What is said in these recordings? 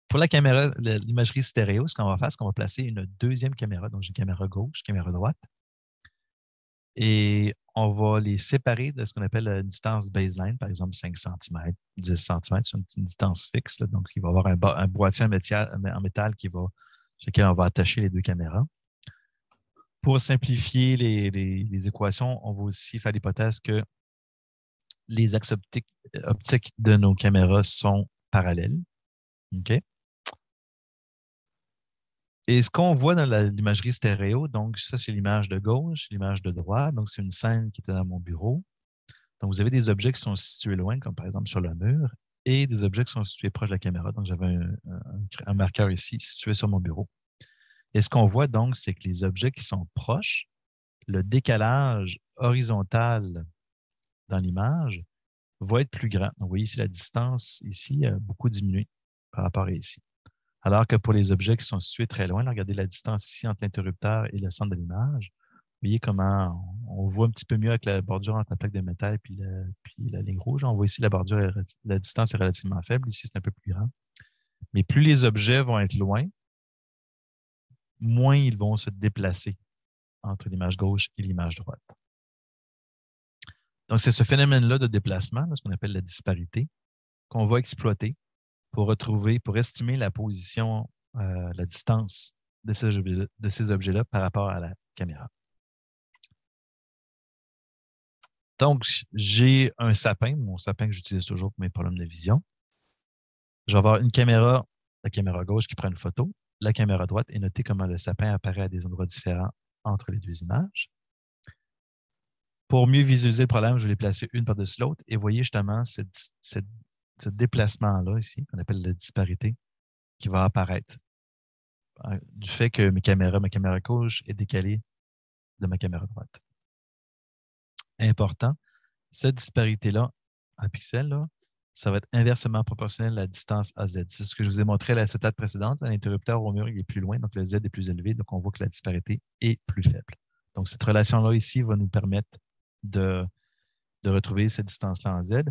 Pour la caméra, l'imagerie stéréo, ce qu'on va faire, c'est qu'on va placer une deuxième caméra. Donc, j'ai une caméra gauche, caméra droite. Et on va les séparer de ce qu'on appelle une distance baseline, par exemple 5 cm, 10 cm, c'est une distance fixe. Là. Donc, il va y avoir un boîtier en métal sur lequel on va attacher les deux caméras. Pour simplifier les équations, on va aussi faire l'hypothèse que les axes optiques de nos caméras sont parallèles. OK? Et ce qu'on voit dans l'imagerie stéréo, donc ça, c'est l'image de gauche, l'image de droite. Donc, c'est une scène qui était dans mon bureau. Donc, vous avez des objets qui sont situés loin, comme par exemple sur le mur, et des objets qui sont situés proches de la caméra. Donc, j'avais un marqueur ici situé sur mon bureau. Et ce qu'on voit donc, c'est que les objets qui sont proches, le décalage horizontal dans l'image va être plus grand. Donc, vous voyez ici la distance ici a beaucoup diminué par rapport à ici. Alors que pour les objets qui sont situés très loin, là, regardez la distance ici entre l'interrupteur et le centre de l'image. Vous voyez comment on voit un petit peu mieux avec la bordure entre la plaque de métal puis la ligne rouge. On voit ici la distance est relativement faible. Ici, c'est un peu plus grand. Mais plus les objets vont être loin, moins ils vont se déplacer entre l'image gauche et l'image droite. Donc, c'est ce phénomène-là de déplacement, là, ce qu'on appelle la disparité, qu'on va exploiter pour estimer la position, la distance de ces objets-là par rapport à la caméra. Donc, j'ai un sapin, mon sapin que j'utilise toujours pour mes problèmes de vision. Je vais avoir une caméra, la caméra gauche qui prend une photo, la caméra droite, et notez comment le sapin apparaît à des endroits différents entre les deux images. Pour mieux visualiser le problème, je vais les placer une par-dessus l'autre et voyez justement ce déplacement-là ici, qu'on appelle la disparité, qui va apparaître du fait que ma caméra gauche est décalée de ma caméra droite. Important, cette disparité-là, en pixels, là, ça va être inversement proportionnel à la distance AZ. C'est ce que je vous ai montré à la étape précédente. L'interrupteur au mur il est plus loin, donc le Z est plus élevé, donc on voit que la disparité est plus faible. Donc, cette relation-là ici va nous permettre de retrouver cette distance-là en Z,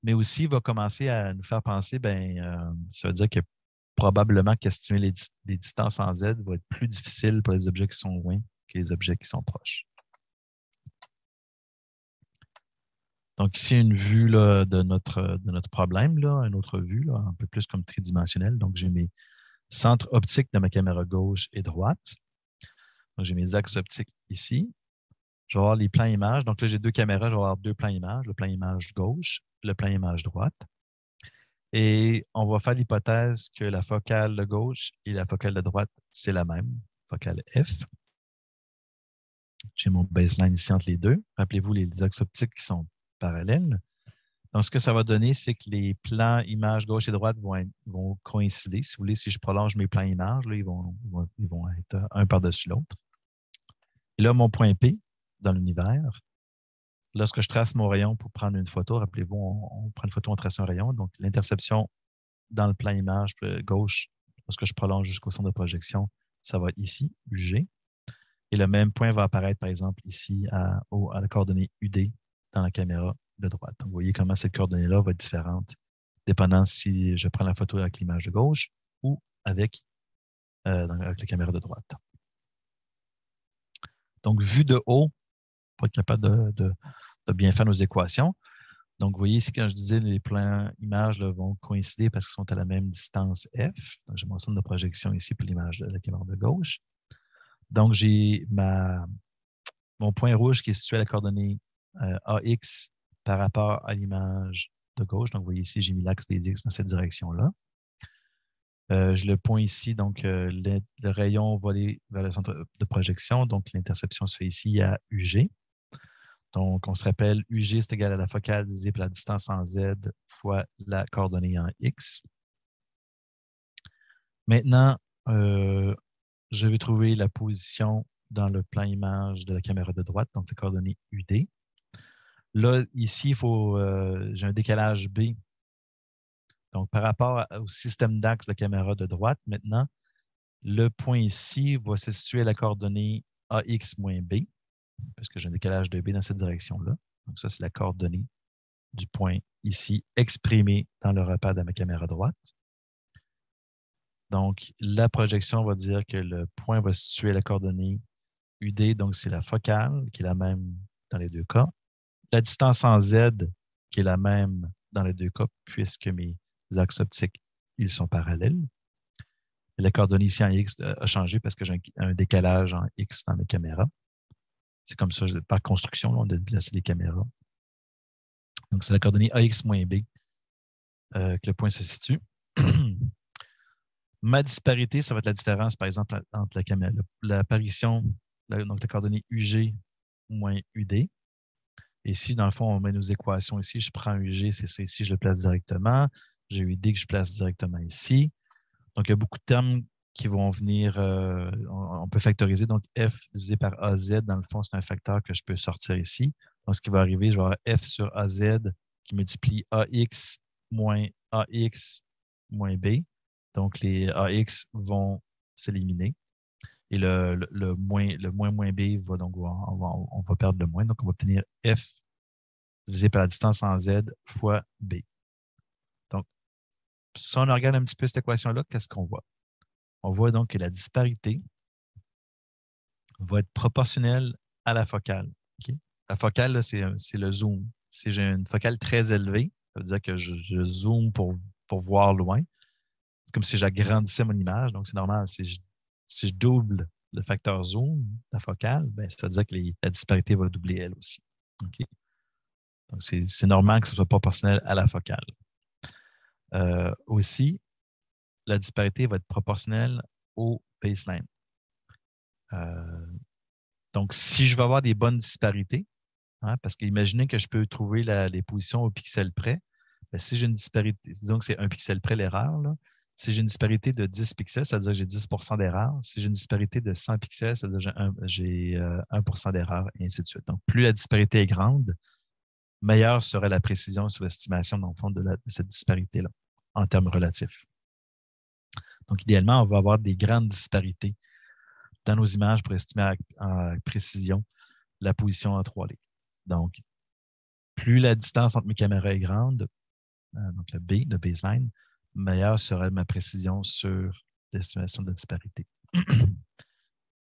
mais aussi va commencer à nous faire penser, ça veut dire que probablement qu'estimer les distances en Z va être plus difficile pour les objets qui sont loin que les objets qui sont proches. Donc, ici, une vue là, de notre problème, là, une autre vue, là, un peu plus comme tridimensionnelle. Donc, j'ai mes centres optiques de ma caméra gauche et droite. Donc, j'ai mes axes optiques ici. Je vais avoir les plans images. Donc là, j'ai deux caméras, je vais avoir deux plans images, le plan image gauche, le plan image droite. Et on va faire l'hypothèse que la focale de gauche et la focale de droite, c'est la même, focale F. J'ai mon baseline ici entre les deux. Rappelez-vous les axes optiques qui sont parallèles. Donc, ce que ça va donner, c'est que les plans images gauche et droite vont coïncider. Si vous voulez, si je prolonge mes plans images, là, ils vont être un par-dessus l'autre. Et là, mon point P dans l'univers, lorsque je trace mon rayon pour prendre une photo, rappelez-vous, on prend une photo, on trace un rayon. Donc, l'interception dans le plan image gauche, lorsque je prolonge jusqu'au centre de projection, ça va être ici, UG. Et le même point va apparaître, par exemple, ici à la coordonnée UD dans la caméra de droite. Donc, vous voyez comment cette coordonnée-là va être différente, dépendant si je prends la photo avec l'image de gauche ou avec la caméra de droite. Donc, vue de haut, pour être capable de bien faire nos équations. Donc, vous voyez ici, quand je disais les plans images là, vont coïncider parce qu'ils sont à la même distance F. Donc, j'ai mon centre de projection ici pour l'image de la caméra de gauche. Donc, j'ai mon point rouge qui est situé à la coordonnée AX par rapport à l'image de gauche. Donc, vous voyez ici, j'ai mis l'axe des X dans cette direction-là. Je le point ici, donc le rayon va aller vers le centre de projection. Donc, l'interception se fait ici à UG. Donc, on se rappelle, UG, c'est égal à la focale divisée par la distance en Z fois la coordonnée en X. Maintenant, je vais trouver la position dans le plan image de la caméra de droite, donc la coordonnée UD. Là, ici, j'ai un décalage B. Donc, par rapport au système d'axe de la caméra de droite, maintenant, le point ici va se situer à la coordonnée AX moins B, parce que j'ai un décalage de B dans cette direction-là. Donc, ça, c'est la coordonnée du point ici exprimé dans le repère de ma caméra droite. Donc, la projection va dire que le point va situer la coordonnée UD, donc c'est la focale, qui est la même dans les deux cas. La distance en Z, qui est la même dans les deux cas, puisque mes axes optiques, ils sont parallèles. La coordonnée ici en X a changé parce que j'ai un décalage en X dans mes caméras. C'est comme ça, par construction, là, on a déplacé les caméras. Donc, c'est la coordonnée AX moins B que le point se situe. Ma disparité, ça va être la différence, par exemple, entre l'apparition, donc la coordonnée UG moins UD. Et ici, dans le fond, on met nos équations ici. Je prends UG, c'est ça ici, je le place directement. J'ai UD que je place directement ici. Donc, il y a beaucoup de termes qui vont venir, on peut factoriser. Donc, F divisé par AZ, dans le fond, c'est un facteur que je peux sortir ici. Donc, ce qui va arriver, je vais avoir F sur AZ qui multiplie AX moins AX moins B. Donc, les AX vont s'éliminer. Et le moins B va donc, on va perdre le moins. Donc, on va obtenir F divisé par la distance en Z fois B. Donc, si on regarde un petit peu cette équation-là, qu'est-ce qu'on voit? On voit donc que la disparité va être proportionnelle à la focale. Okay? La focale, c'est le zoom. Si j'ai une focale très élevée, ça veut dire que je zoome pour voir loin. C'est comme si j'agrandissais mon image. Donc, c'est normal. Si je double le facteur zoom, la focale, ben, ça veut dire que la disparité va doubler elle aussi. Okay? Donc, c'est normal que ce soit proportionnel à la focale. Aussi, la disparité va être proportionnelle au baseline. Donc, si je veux avoir des bonnes disparités, hein, parce qu'imaginez que je peux trouver les positions au pixel près, bien, si j'ai une disparité, disons que c'est 1 pixel près l'erreur, si j'ai une disparité de 10 pixels, ça veut dire que j'ai 10 d'erreur. Si j'ai une disparité de 100 pixels, ça veut dire que j'ai 1 d'erreur, et ainsi de suite. Donc, plus la disparité est grande, meilleure serait la précision sur l'estimation, dans le fond, de cette disparité-là, en termes relatifs. Donc, idéalement, on va avoir des grandes disparités dans nos images pour estimer en précision la position en 3D. Donc, plus la distance entre mes caméras est grande, donc le B, le baseline, meilleure serait ma précision sur l'estimation de la disparité.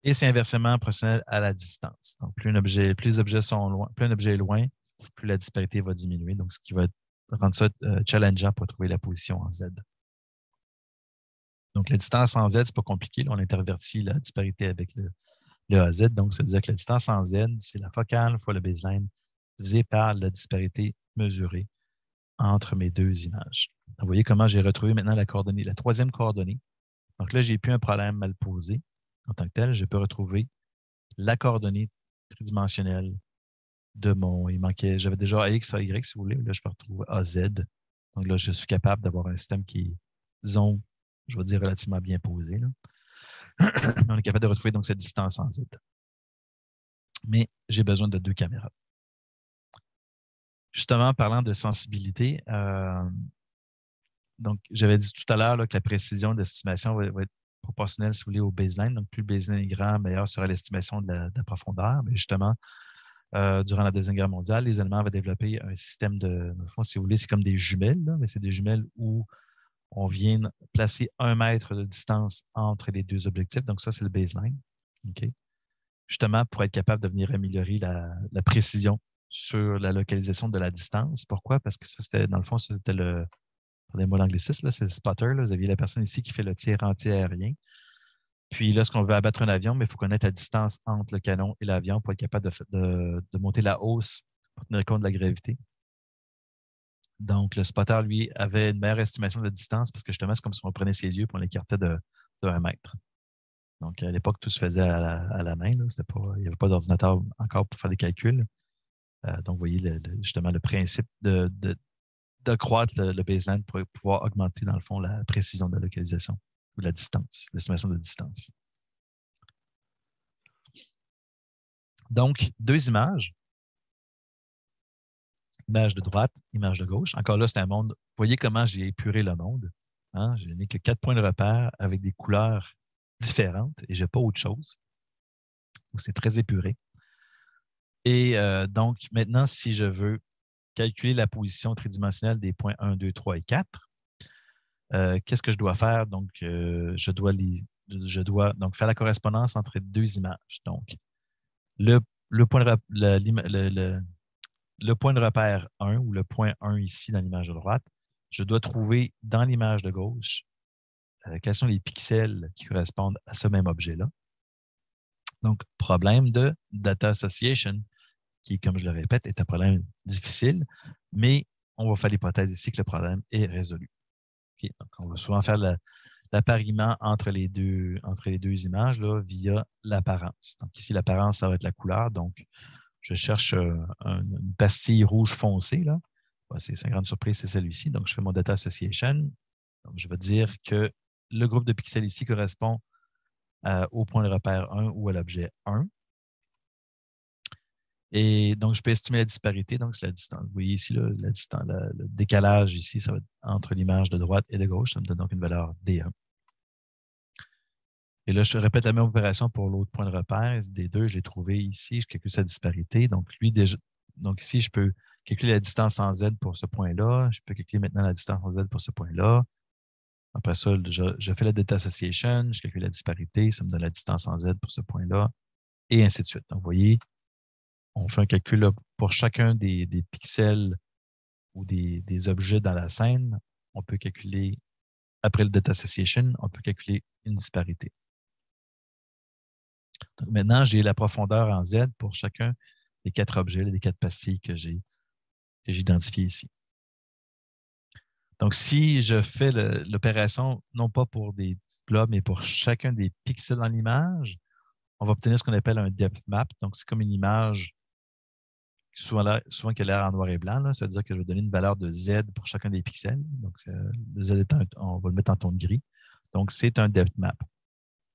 Et c'est inversement proportionnel à la distance. Donc, plus les objets sont loin, plus un objet est loin, plus la disparité va diminuer. Donc, ce qui va rendre ça challengeant pour trouver la position en Z. Donc, la distance en Z, c'est pas compliqué. Là, on intervertit la disparité avec le AZ. Donc, ça veut dire que la distance en Z, c'est la focale fois le baseline divisé par la disparité mesurée entre mes deux images. Donc, vous voyez comment j'ai retrouvé maintenant la coordonnée, la troisième coordonnée. Donc là, je n'ai plus un problème mal posé en tant que tel. Je peux retrouver la coordonnée tridimensionnelle de j'avais déjà AX, AY, si vous voulez. Là, je peux retrouver AZ. Donc là, je suis capable d'avoir un système qui est, disons, je vais dire relativement bien posé. Là. On est capable de retrouver donc cette distance en Z. Mais j'ai besoin de 2 caméras. Justement, parlant de sensibilité, donc j'avais dit tout à l'heure que la précision d'estimation va être proportionnelle, si vous voulez, au baseline. Donc, plus le baseline est grand, meilleure sera l'estimation de la profondeur. Mais justement, durant la Deuxième Guerre mondiale, les Allemands avaient développé un système dans le fond, si vous voulez, c'est comme des jumelles, là, mais c'est des jumelles où on vient placer 1 mètre de distance entre les deux objectifs. Donc, ça, c'est le baseline. Okay? Justement, pour être capable de venir améliorer la précision sur la localisation de la distance. Pourquoi? Parce que ça, c'était, dans le fond, c'était pardonnez-moi l'anglicisme, c'est le spotter. Là. Vous aviez la personne ici qui fait le tir anti-aérien. Puis, lorsqu'on veut abattre un avion, il faut connaître la distance entre le canon et l'avion pour être capable de monter la hausse pour tenir compte de la gravité. Donc, le spotter, lui, avait une meilleure estimation de la distance parce que justement, c'est comme si on prenait ses yeux et on l'écartait de 1 mètre. Donc, à l'époque, tout se faisait à la main. Il n'y avait pas d'ordinateur encore pour faire des calculs. Donc, vous voyez justement le principe d'accroître le baseline pour pouvoir augmenter, dans le fond, la précision de la localisation ou la distance, l'estimation de distance. Donc, 2 images. Image de droite, image de gauche. Encore là, c'est un monde. Vous voyez comment j'ai épuré le monde. Hein? Je n'ai que 4 points de repère avec des couleurs différentes et je n'ai pas autre chose. Donc, c'est très épuré. Et donc, maintenant, si je veux calculer la position tridimensionnelle des points 1, 2, 3 et 4, Qu'est-ce que je dois faire? Donc, je dois donc faire la correspondance entre deux images. Donc, le, le point de, le point de repère 1 ou le point 1 ici dans l'image de droite, je dois trouver dans l'image de gauche quels sont les pixels qui correspondent à ce même objet-là. Donc, problème de data association, qui, comme je le répète, est un problème difficile, mais on va faire l'hypothèse ici que le problème est résolu. Okay? Donc, on va souvent faire l'appariement entre les deux images là, via l'apparence. Donc, ici, l'apparence, ça va être la couleur. Donc, je cherche une pastille rouge foncée. Là. C'est sans grande surprise, c'est celui-ci. Donc, je fais mon data association. Donc, je vais dire que le groupe de pixels ici correspond au point de repère 1 ou à l'objet 1. Et donc, je peux estimer la disparité. Donc, c'est la distance. Vous voyez ici, là, la distance, le décalage ici, ça va être entre l'image de droite et de gauche. Ça me donne donc une valeur D1. Et là, je répète la même opération pour l'autre point de repère. D2, je l'ai trouvé ici. Je calcule sa disparité. Donc, donc ici, je peux calculer la distance en Z pour ce point-là. Je peux calculer maintenant la distance en Z pour ce point-là. Après ça, je fais la data association, je calcule la disparité, ça me donne la distance en Z pour ce point-là, et ainsi de suite. Donc, vous voyez, on fait un calcul là, pour chacun des pixels ou des objets dans la scène. On peut calculer, après le data association, on peut calculer une disparité. Donc, maintenant, j'ai la profondeur en Z pour chacun des 4 objets, des 4 pastilles que j'ai identifiées ici. Donc, si je fais l'opération, non pas pour des petits blobs, mais pour chacun des pixels dans l'image, on va obtenir ce qu'on appelle un depth map. Donc, c'est comme une image souvent qui a l'air en noir et blanc. Ça veut dire que je vais donner une valeur de Z pour chacun des pixels. Donc, le Z étant, on va le mettre en ton de gris. Donc, c'est un depth map.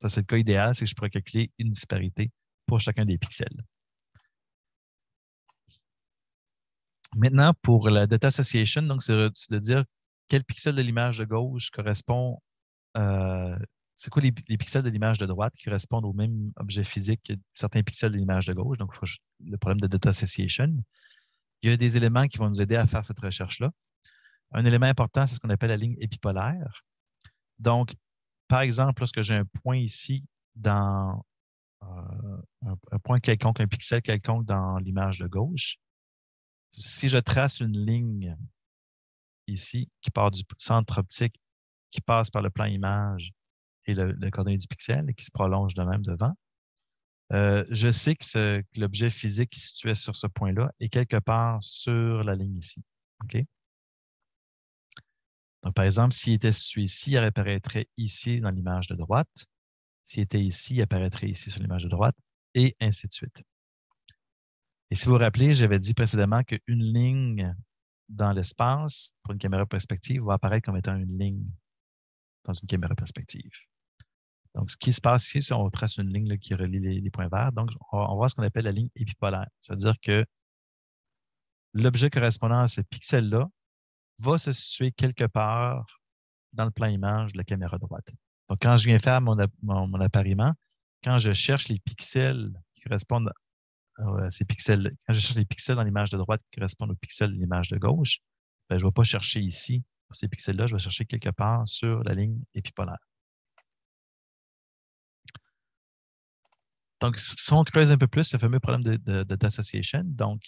Ça, c'est le cas idéal, c'est que je pourrais calculer une disparité pour chacun des pixels. Maintenant, pour la data association, donc c'est de dire quel pixel de l'image de gauche correspond, c'est quoi les pixels de l'image de droite qui correspondent au même objet physique que certains pixels de l'image de gauche. Donc, le problème de data association. Il y a des éléments qui vont nous aider à faire cette recherche-là. Un élément important, c'est ce qu'on appelle la ligne épipolaire. Donc, par exemple, lorsque j'ai un point ici dans un point quelconque, un pixel quelconque dans l'image de gauche, si je trace une ligne ici qui part du centre optique, qui passe par le plan image et le coordonnée du pixel et qui se prolonge de même devant, je sais que l'objet physique situé sur ce point-là est quelque part sur la ligne ici. OK? Donc, par exemple, s'il était situé ici, il apparaîtrait ici dans l'image de droite. S'il était ici, il apparaîtrait ici sur l'image de droite, et ainsi de suite. Et si vous vous rappelez, j'avais dit précédemment qu'une ligne dans l'espace, pour une caméra perspective, va apparaître comme étant une ligne dans une caméra perspective. Donc, ce qui se passe ici, c'est qu'on trace une ligne là, qui relie les points verts. Donc, on voit ce qu'on appelle la ligne épipolaire. C'est-à-dire que l'objet correspondant à ce pixel-là va se situer quelque part dans le plan image de la caméra droite. Donc, quand je viens faire mon appariement, quand je cherche les pixels qui correspondent à ces pixels, quand je cherche les pixels dans l'image de droite qui correspondent aux pixels de l'image de gauche, ben, je ne vais pas chercher ici, pour ces pixels-là, je vais chercher quelque part sur la ligne épipolaire. Donc, si on creuse un peu plus, ce fameux problème de data association, donc,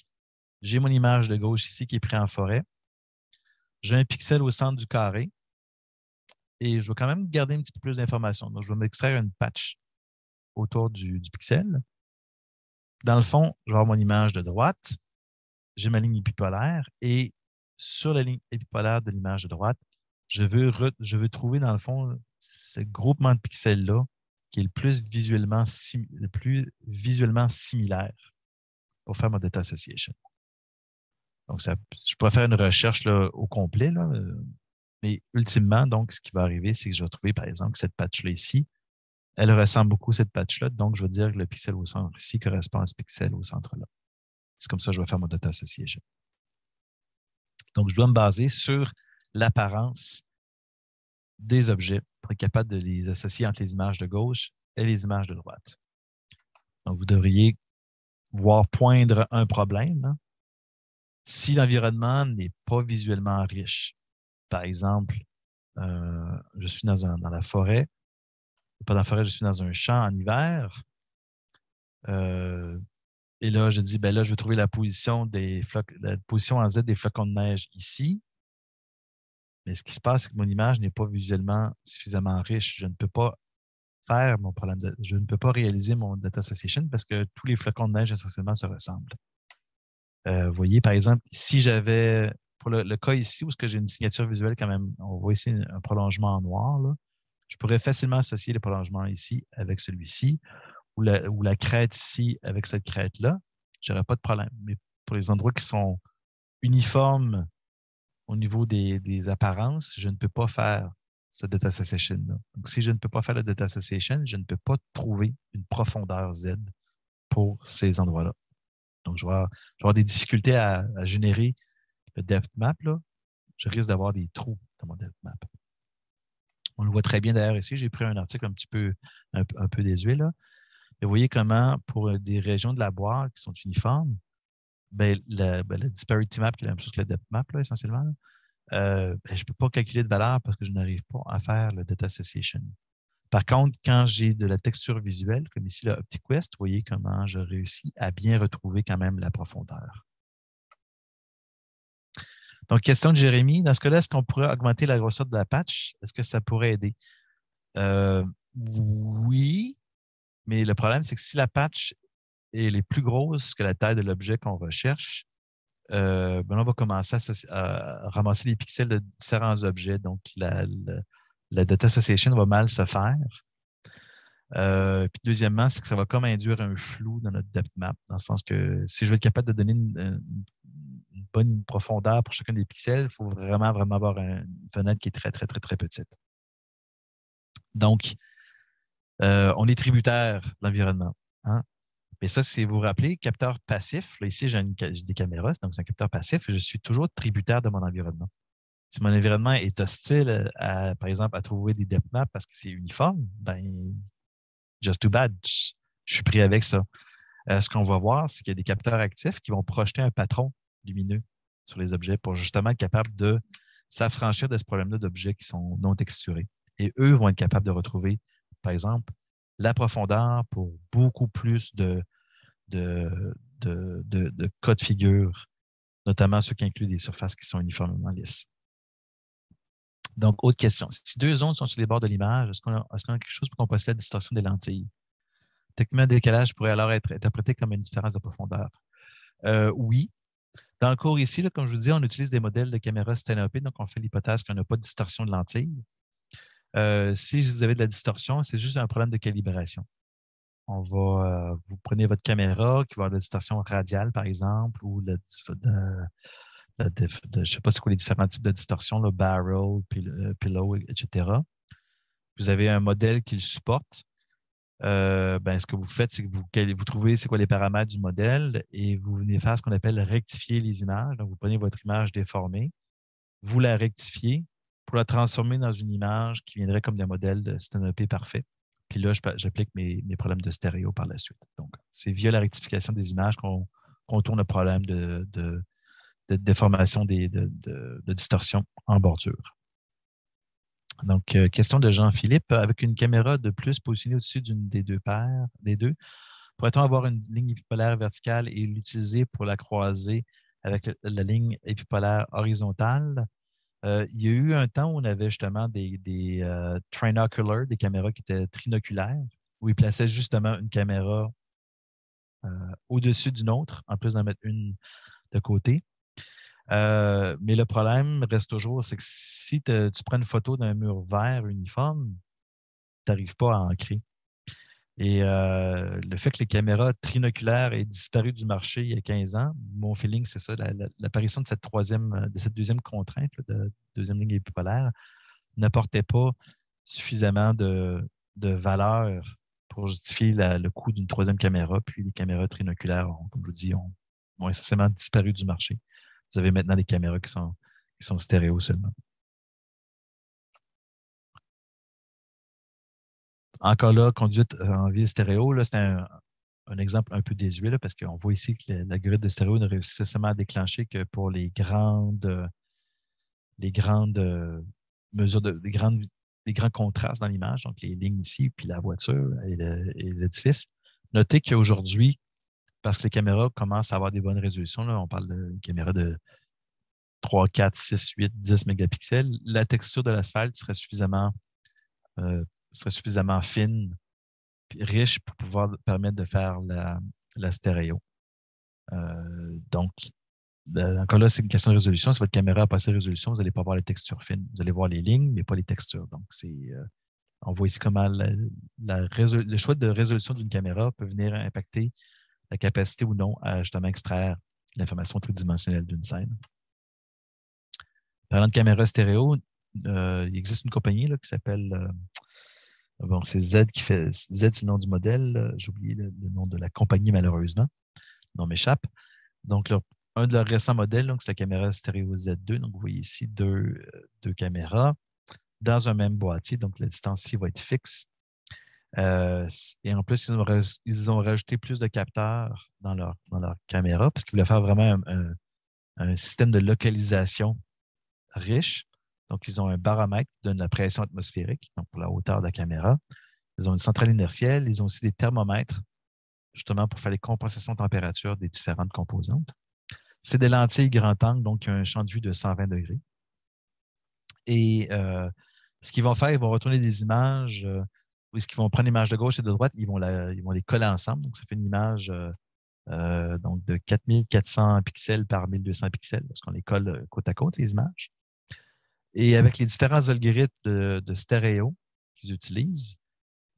j'ai mon image de gauche ici qui est prise en forêt. J'ai un pixel au centre du carré et je vais quand même garder un petit peu plus d'informations. Donc, je vais m'extraire une patch autour du pixel. Dans le fond, je vais avoir mon image de droite, j'ai ma ligne épipolaire et sur la ligne épipolaire de l'image de droite, je veux trouver dans le fond ce groupement de pixels-là qui est le plus visuellement similaire pour faire mon data association. Donc, je pourrais faire une recherche là, au complet, là, mais ultimement, donc, ce qui va arriver, c'est que je vais trouver, par exemple, cette patch-là ici. Elle ressemble beaucoup à cette patch-là, donc je vais dire que le pixel au centre ici correspond à ce pixel au centre-là. C'est comme ça que je vais faire mon data association. Donc, je dois me baser sur l'apparence des objets pour être capable de les associer entre les images de gauche et les images de droite. Donc, vous devriez voir poindre un problème hein, si l'environnement n'est pas visuellement riche. Par exemple, je suis dans la forêt. Pas dans la forêt, je suis dans un champ en hiver. Et là, je dis, ben là, je vais trouver la position la position en Z des flocons de neige ici. Mais ce qui se passe, c'est que mon image n'est pas visuellement suffisamment riche. Je ne peux pas faire mon problème je ne peux pas réaliser mon data association parce que tous les flocons de neige essentiellement se ressemblent. Vous voyez, par exemple, si j'avais, pour le cas ici, où j'ai une signature visuelle quand même, on voit ici un prolongement en noir, là, je pourrais facilement associer le prolongement ici avec celui-ci, ou la crête ici avec cette crête-là. Je n'aurais pas de problème. Mais pour les endroits qui sont uniformes au niveau des apparences, je ne peux pas faire ce data association-là. Donc, si je ne peux pas faire le data association, je ne peux pas trouver une profondeur Z pour ces endroits-là. Donc, je vais avoir des difficultés à générer le depth map. Là. Je risque d'avoir des trous dans mon depth map. On le voit très bien d'ailleurs ici. J'ai pris un article un peu désuet. Là. Et vous voyez comment, pour des régions de la boîte qui sont uniformes, la disparity map, qui est la même chose que le depth map, là, essentiellement, je ne peux pas calculer de valeur parce que je n'arrive pas à faire le data association. Par contre, quand j'ai de la texture visuelle, comme ici le OptiQuest, vous voyez comment je réussis à bien retrouver quand même la profondeur. Donc, question de Jérémy. Dans ce cas-là, est-ce qu'on pourrait augmenter la grosseur de la patch? Est-ce que ça pourrait aider? Oui, mais le problème, c'est que si la patch est plus grosse que la taille de l'objet qu'on recherche, on va commencer à ramasser les pixels de différents objets. Donc, la data association va mal se faire. Puis deuxièmement, c'est que ça va comme induire un flou dans notre depth map, dans le sens que si je veux être capable de donner une bonne profondeur pour chacun des pixels, il faut vraiment, vraiment avoir une fenêtre qui est très, très, très, très petite. Donc, on est tributaire de l'environnement. Hein? Mais ça, si vous vous rappelez, capteur passif, là, ici, j'ai des caméras, donc c'est un capteur passif, et je suis toujours tributaire de mon environnement. Si mon environnement est hostile, par exemple, à trouver des depth maps parce que c'est uniforme, ben, just too bad. Je suis pris avec ça. Ce qu'on va voir, c'est qu'il y a des capteurs actifs qui vont projeter un patron lumineux sur les objets pour justement être capable de s'affranchir de ce problème-là d'objets qui sont non texturés. Et eux vont être capables de retrouver, par exemple, la profondeur pour beaucoup plus de cas de figure, notamment ceux qui incluent des surfaces qui sont uniformément lisses. Donc, autre question. Si deux ondes sont sur les bords de l'image, est-ce qu'on a quelque chose pour compenser la distorsion des lentilles? Techniquement, le décalage pourrait alors être interprété comme une différence de profondeur. Oui. Dans le cours ici, là, comme je vous dis, on utilise des modèles de caméra stéréoscopée, donc on fait l'hypothèse qu'on n'a pas de distorsion de lentilles. Si vous avez de la distorsion, c'est juste un problème de calibration. Vous prenez votre caméra qui va avoir de la distorsion radiale, par exemple, ou je ne sais pas c'est quoi les différents types de distorsion, là, barrel, pillow, etc. Vous avez un modèle qui le supporte. Ce que vous faites, c'est que vous trouvez c'est quoi les paramètres du modèle et vous venez faire ce qu'on appelle rectifier les images. Donc, vous prenez votre image déformée, vous la rectifiez pour la transformer dans une image qui viendrait comme d'un modèle de stéréoscopie parfait. Puis là, j'applique mes problèmes de stéréo par la suite. Donc, c'est via la rectification des images qu'on tourne le problème de déformation de distorsion en bordure. Donc, question de Jean-Philippe. Avec une caméra de plus positionnée au-dessus d'une des deux paires, pourrait-on avoir une ligne épipolaire verticale et l'utiliser pour la croiser avec la ligne épipolaire horizontale? Il y a eu un temps où on avait justement des trinoculars, des caméras qui étaient trinoculaires, où ils plaçaient justement une caméra au-dessus d'une autre, en plus d'en mettre une de côté. Mais le problème reste toujours, c'est que si tu prends une photo d'un mur vert uniforme, tu n'arrives pas à ancrer. Et le fait que les caméras trinoculaires aient disparu du marché il y a 15 ans, mon feeling, c'est ça, l'apparition de cette deuxième contrainte, de deuxième ligne épipolaire, n'apportait pas suffisamment de valeur pour justifier le coût d'une troisième caméra. Puis les caméras trinoculaires, comme je vous dis, ont essentiellement disparu du marché. Vous avez maintenant des caméras qui sont stéréo seulement. Encore là, conduite en ville stéréo, c'est un exemple un peu désuet là, parce qu'on voit ici que l'algorithme de stéréo ne réussit seulement à déclencher que pour les grandes mesure des grands contrastes dans l'image, donc les lignes ici, puis la voiture et l'édifice. Notez qu'aujourd'hui, parce que les caméras commencent à avoir des bonnes résolutions, là, on parle d'une caméra de 3, 4, 6, 8, 10 mégapixels, la texture de l'asphalte serait suffisamment fine et riche pour pouvoir permettre de faire la stéréo. Donc, encore là, c'est une question de résolution. Si votre caméra a pas assez de résolution, vous n'allez pas voir les textures fines. Vous allez voir les lignes, mais pas les textures. Donc, on voit ici comment le choix de résolution d'une caméra peut venir impacter la capacité ou non à justement extraire l'information tridimensionnelle d'une scène. Parlant de caméra stéréo, il existe une compagnie là, qui s'appelle c'est Z qui fait. Z, c'est le nom du modèle. J'ai oublié le nom de la compagnie, malheureusement. Le nom m'échappe. Donc, un de leurs récents modèles, c'est la caméra stéréo Z2. Donc, vous voyez ici deux caméras dans un même boîtier. Donc, la distance ici va être fixe. Et en plus, ils ont rajouté plus de capteurs dans leur caméra parce qu'ils voulaient faire vraiment un système de localisation riche. Donc, ils ont un baromètre qui donne la pression atmosphérique, donc pour la hauteur de la caméra. Ils ont une centrale inertielle. Ils ont aussi des thermomètres, justement pour faire les compensations de température des différentes composantes. C'est des lentilles grand angle, donc un champ de vue de 120 degrés. Et ce qu'ils vont faire, ils vont retourner des images, ou ce qu'ils vont prendre l'image de gauche et de droite, ils vont les coller ensemble. Donc, ça fait une image donc de 4400 pixels par 1200 pixels, parce qu'on les colle côte à côte, les images. Et avec les différents algorithmes de stéréo qu'ils utilisent,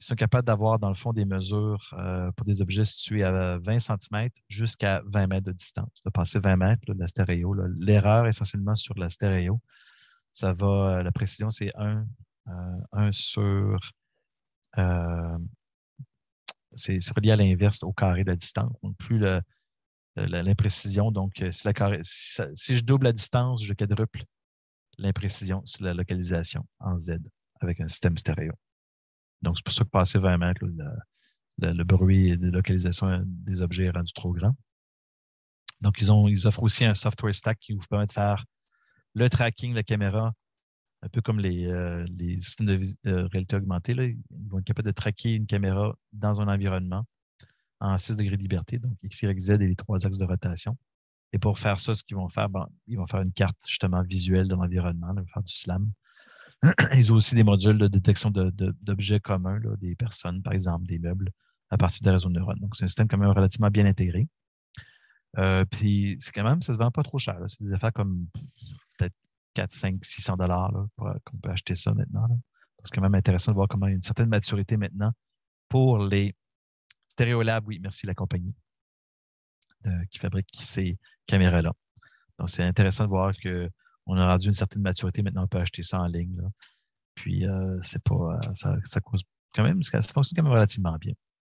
ils sont capables d'avoir, dans le fond, des mesures pour des objets situés à 20 cm jusqu'à 20 mètres de distance. De passer 20 mètres, là, de la stéréo. L'erreur, essentiellement, sur la stéréo, ça va, la précision, c'est 1 sur... c'est relié à l'inverse, au carré de la distance. Donc, plus l'imprécision. Donc, si je double la distance, je quadruple l'imprécision sur la localisation en Z avec un système stéréo. Donc, c'est pour ça que passer 20 mètres, le bruit de localisation des objets est rendu trop grand. Donc, ils offrent aussi un software stack qui vous permet de faire le tracking de la caméra, un peu comme les systèmes de réalité augmentée. Là. Ils vont être capables de traquer une caméra dans un environnement en 6 degrés de liberté, donc X, Y, Z et les 3 axes de rotation. Et pour faire ça, ce qu'ils vont faire, ils vont faire une carte justement visuelle de l'environnement, ils vont faire du SLAM. Ils ont aussi des modules de détection d'objets communs, là, des personnes, par exemple, des meubles, à partir de réseaux de neurones. Donc, c'est un système quand même relativement bien intégré. Puis, c'est quand même, ça ne se vend pas trop cher. C'est des affaires comme peut-être 4, 5, 600 $ qu'on peut acheter ça maintenant. Là. C'est quand même intéressant de voir comment il y a une certaine maturité maintenant pour les Stereolab, oui, merci la compagnie qui fabrique ces caméras-là. Donc, c'est intéressant de voir qu'on a rendu une certaine maturité. Maintenant, on peut acheter ça en ligne. Là. Puis, c'est pas, ça cause quand même, ça fonctionne quand même relativement bien.